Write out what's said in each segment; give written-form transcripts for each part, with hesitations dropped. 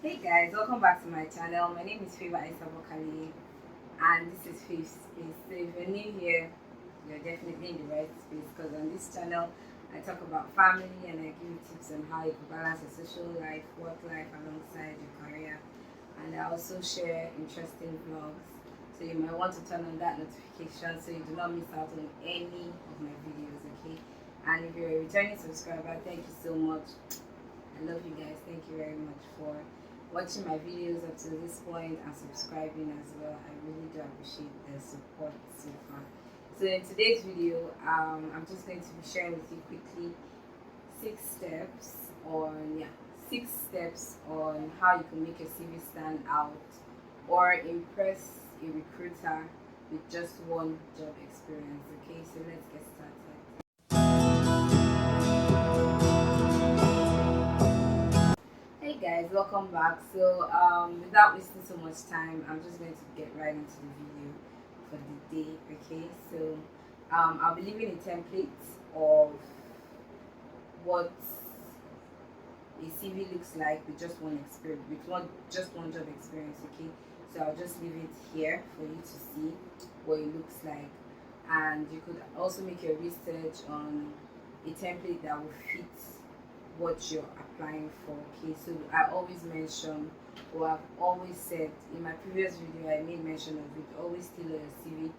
Hey guys, welcome back to my channel. My name is Phayvs and this is Phayvs Space. So if you're new here, you're definitely in the right space because on this channel I talk about family and I give you tips on how you can balance your social life, work life alongside your career. And I also share interesting vlogs. So you might want to turn on that notification so you do not miss out on any of my videos, okay? And if you're a returning subscriber, thank you so much. I love you guys. Thank you very much for watching my videos up to this point and subscribing as well. I really do appreciate the support so far. So in today's video, I'm just going to be sharing with you quickly six steps on how you can make your CV stand out or impress a recruiter with just one job experience. Okay, so let's get started. Hey guys, welcome back. So without wasting so much time, I'm just going to get right into the video for the day. Okay, so I'll be leaving a template of what a CV looks like with just one experience, just one job experience. Okay, so I'll just leave it here for you to see what it looks like, and you could also make your research on a template that will fit what you're applying for. Okay, so I always mention, or I've always said in my previous video, I made mention of it, always tailor your CV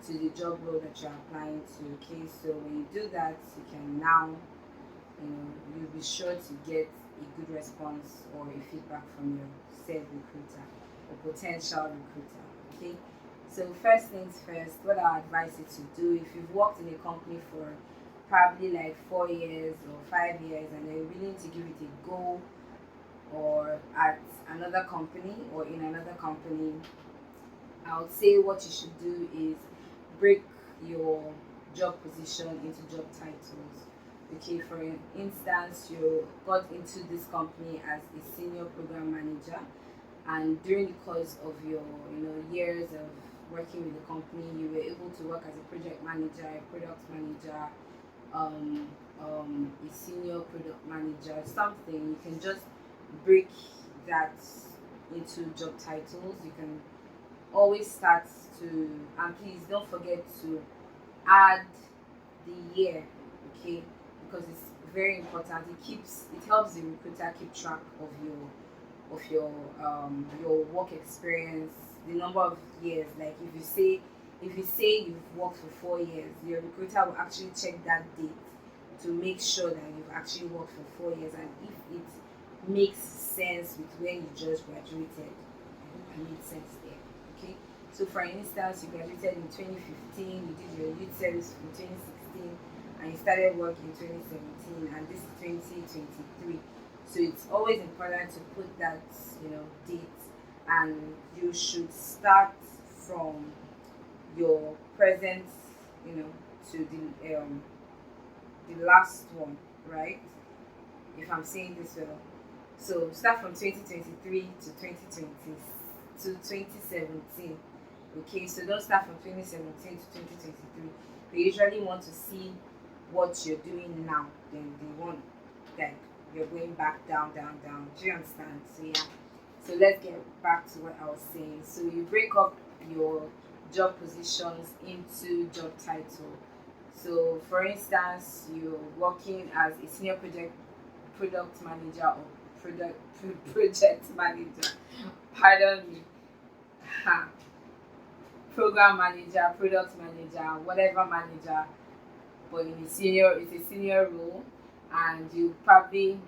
to the job role that you're applying to. Okay, so when you do that, you can now, you'll be sure to get a good response or a feedback from your said recruiter or potential recruiter. Okay, so first things first, what I advise you to do, if you've worked in a company for probably like 4 years or 5 years and they're willing to give it a go, or at another company or in another company, I would say what you should do is break your job position into job titles. Okay, for instance, you got into this company as a senior program manager, and during the course of your years of working with the company, you were able to work as a project manager, a product manager, a senior product manager, something. You can just break that into job titles. You can always start to, and please don't forget to add the year, okay, because it's very important. It helps the recruiter keep track of your work experience, the number of years. Like if you say you've worked for 4 years, your recruiter will actually check that date to make sure that you've actually worked for 4 years, and if it makes sense with when you just graduated. I hope I made sense there. Okay, so for instance, you graduated in 2015, you did your youth service from 2016, and you started work in 2017, and this is 2023. So it's always important to put that date, and you should start from your present to the last one, right? If I'm saying this well. So start from 2023 to 2020 to 2017. Okay, so don't start from 2017 to 2023. They usually want to see what you're doing now. Then they want that you're going back down. Do you understand? So yeah. So let's get back to what I was saying. So you break up your job positions into job title. So for instance, you're working as a senior product manager or project manager. Pardon me. Program manager, product manager, whatever manager, but it's a senior role, and you probably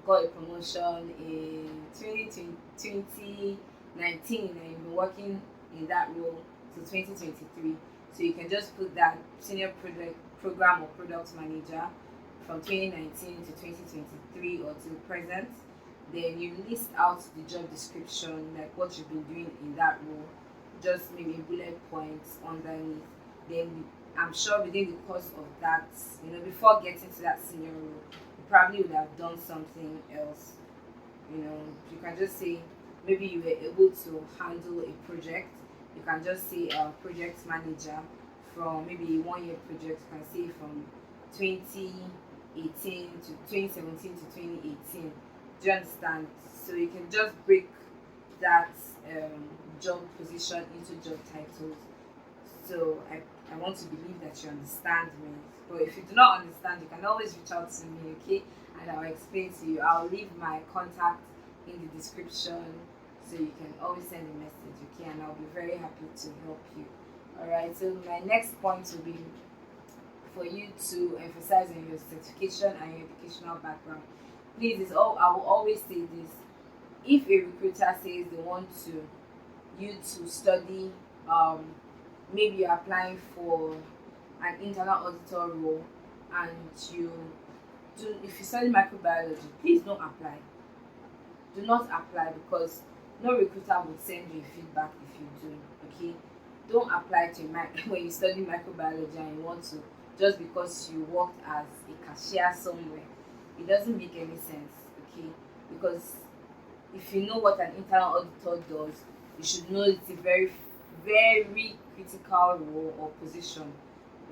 got a promotion in 2019 and you've been working in that role till 2023. So you can just put that senior program or product manager from 2019 to 2023 or to present. Then you list out the job description, like what you've been doing in that role, just maybe bullet points underneath. Then I'm sure within the course of that, before getting to that senior role, you probably would have done something else. You can just say maybe you were able to handle a project. You can just say project manager from maybe 1 year project. You can say from 2018 to 2017 to 2018. Do you understand? So you can just break that job position into job titles. So I want to believe that you understand me. But if you do not understand, you can always reach out to me, okay? And I'll explain to you. I'll leave my contact in the description, so you can always send a message, okay? And I'll be very happy to help you. Alright, so my next point will be for you to emphasize on your certification and your educational background. Please, I will always say this. If a recruiter says they want you to study, maybe you're applying for an internal auditor role, and if you study microbiology, please don't apply. Do not apply, because no recruiter would send you feedback if you do. Okay, don't apply to when you study microbiology and you want to, just because you worked as a cashier somewhere. It doesn't make any sense. Okay, because if you know what an internal auditor does, you should know it's a very, very critical role or position.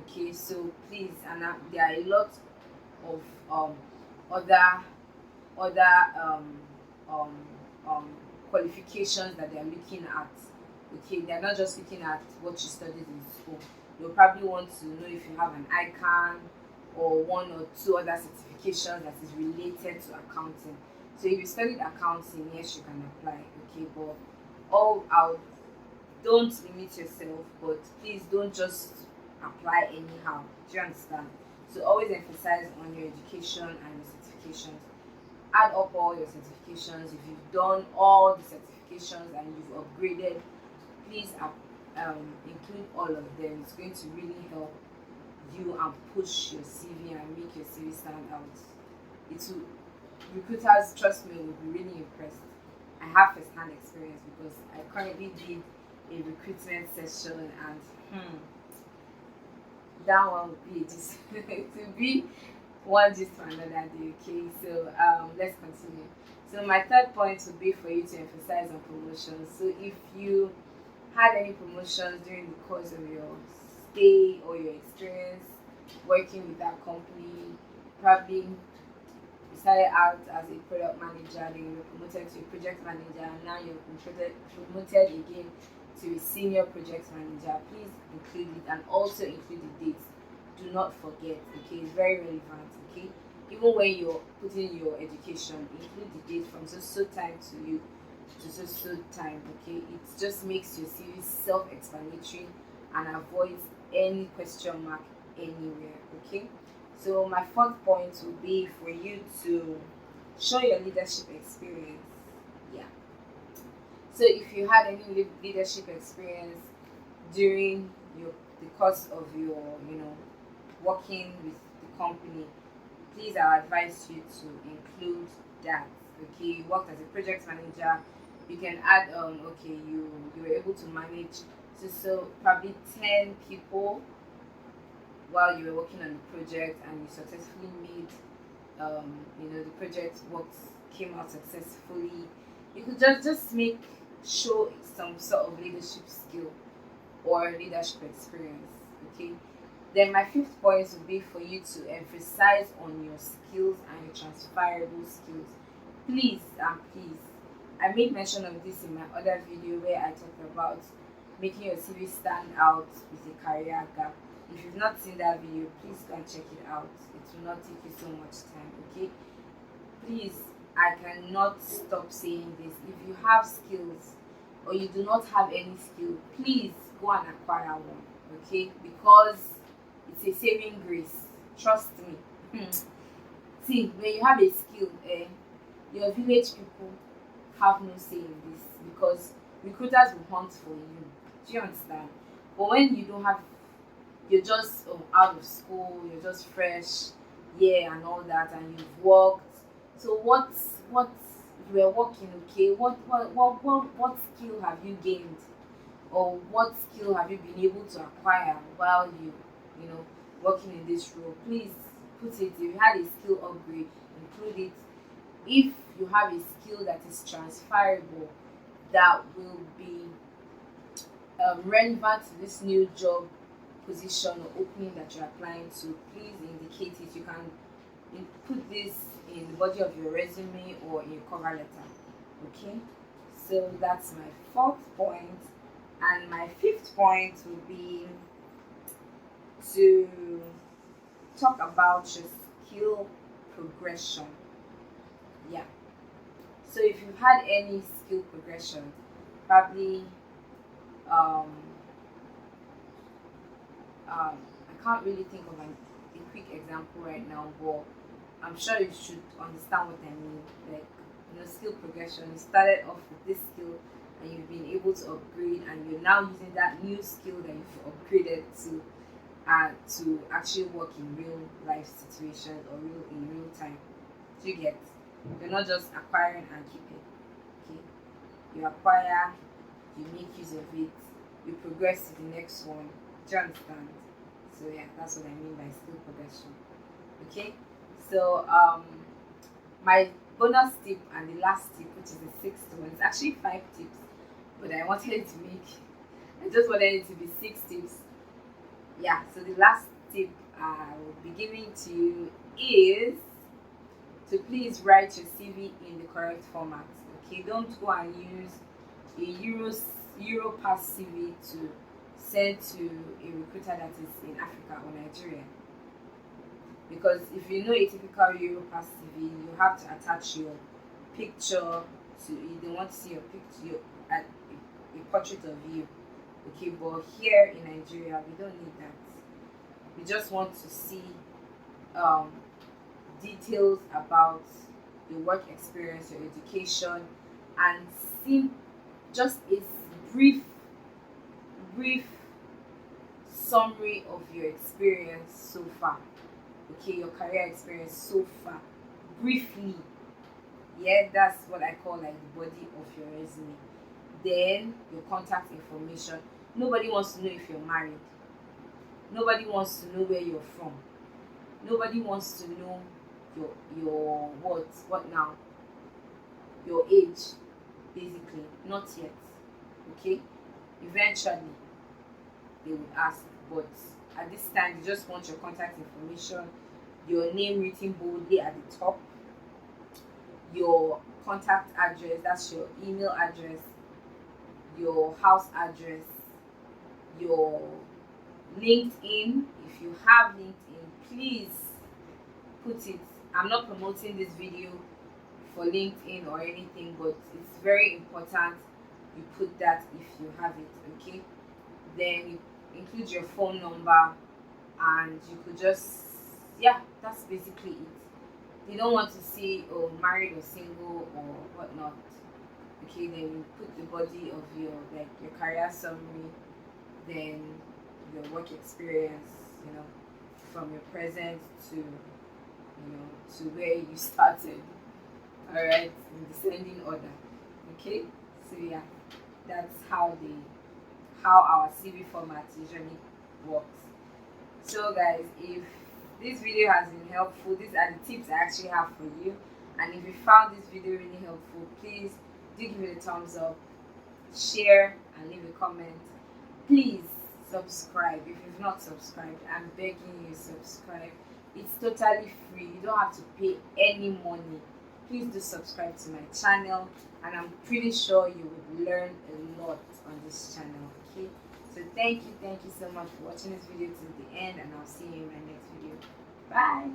Okay, so please, and there are a lot of other um, um, qualifications that they are looking at. Okay, they are not just looking at what you studied in school. They'll probably want to know if you have an ICANN or one or two other certifications that is related to accounting. So if you studied accounting, yes, you can apply. Okay, but don't limit yourself, but please don't just apply anyhow. Do you understand? So always emphasize on your education and your certifications. Add up all your certifications. If you've done all the certifications and you've upgraded, please include all of them. It's going to really help you and push your CV and make your CV stand out. It will, recruiters, trust me, will be really impressed. I have first-hand experience because I currently did a recruitment session, and that one would be just to be one just for another day. Okay, so let's continue. So my third point would be for you to emphasize on promotions. So if you had any promotions during the course of your stay or your experience working with that company, probably you started out as a product manager, then you were promoted to a project manager, and now you're promoted again to a senior project manager, please include it, and also include the dates. Do not forget, okay? It's very relevant, okay? Even when you're putting your education, include the date from so time to so time, okay? It just makes your CV self-explanatory and avoids any question mark anywhere, okay? So my fourth point will be for you to show your leadership experience. Yeah. So if you had any leadership experience during the course of your working with the company, please, I advise you to include that. Okay, you worked as a project manager. You can add okay, you were able to manage so probably 10 people while you were working on the project, and you successfully made the project came out successfully. You could just show some sort of leadership skill or leadership experience. Okay, then my fifth point would be for you to emphasize on your skills and your transferable skills. Please and please, I made mention of this in my other video where I talked about making your CV stand out with a career gap. If you've not seen that video, please go and check it out. It will not take you so much time, okay? Please, I cannot stop saying this. If you have skills or you do not have any skill, please go and acquire one, okay? Because it's a saving grace. Trust me. See, when you have a skill, your village people have no say in this, because recruiters will hunt for you. Do you understand? But when you don't have, you're just out of school, you're just fresh, and all that, and you've worked. So what you were working, okay? What skill have you gained, or what skill have you been able to acquire while working in this role? Please put it. If you had a skill upgrade, include it. If you have a skill that is transferable, that will be relevant to this new job position or opening that you're applying to, please indicate it. You can put this in the body of your resume or in your cover letter. Okay, so that's my fourth point. And my fifth point would be to talk about your skill progression. Yeah. So if you've had any skill progression, probably um, I can't really think of a quick example right now, but I'm sure you should understand what I mean. Like, skill progression. You started off with this skill and you've been able to upgrade, and you're now using that new skill that you've upgraded to actually work in real life situations or in real time. Do you get? You're not just acquiring and keeping. Okay, you acquire, you make use of it, you progress to the next one. Do you understand? So yeah, that's what I mean by skill progression. Okay, so my bonus tip and the last tip, which is the sixth one, it's actually 5 tips, but I just wanted it to be 6 tips. Yeah, so the last tip I will be giving to you is to please write your CV in the correct format. Okay, don't go and use a Europass CV to send to a recruiter that is in Africa or Nigeria. Because if you know a typical Europass CV, you have to attach your picture they want to see your picture, a portrait of you. Okay, but here in Nigeria, we don't need that. We just want to see details about your work experience, your education, and see just a brief summary of your experience so far. Okay, your career experience so far, briefly. Yeah, that's what I call like the body of your resume. Then your contact information. Nobody wants to know if you're married. Nobody wants to know where you're from. Nobody wants to know your what now? Your age, basically. Not yet. Okay? Eventually they would ask, but at this time they just want your contact information, your name written boldly at the top, your contact address, that's your email address, your house address, your LinkedIn. If you have LinkedIn, please put it. I'm not promoting this video for LinkedIn or anything, but it's very important you put that if you have it. Okay, then you include your phone number, and you could just, yeah, that's basically it. They don't want to see married or single or whatnot. Okay, then you put the body of your career summary, then your work experience, from your present to where you started. All right, in descending order. Okay, so yeah, that's how our CV format usually works. So guys, if this video has been helpful, these are the tips I actually have for you. And if you found this video really helpful, please do give it a thumbs up, share, and leave a comment. Please subscribe if you've not subscribed. I'm begging you, subscribe. It's totally free. You don't have to pay any money. Please do subscribe to my channel, and I'm pretty sure you would learn a lot on this channel. Okay, so thank you so much for watching this video till the end, and I'll see you in my next video. Bye.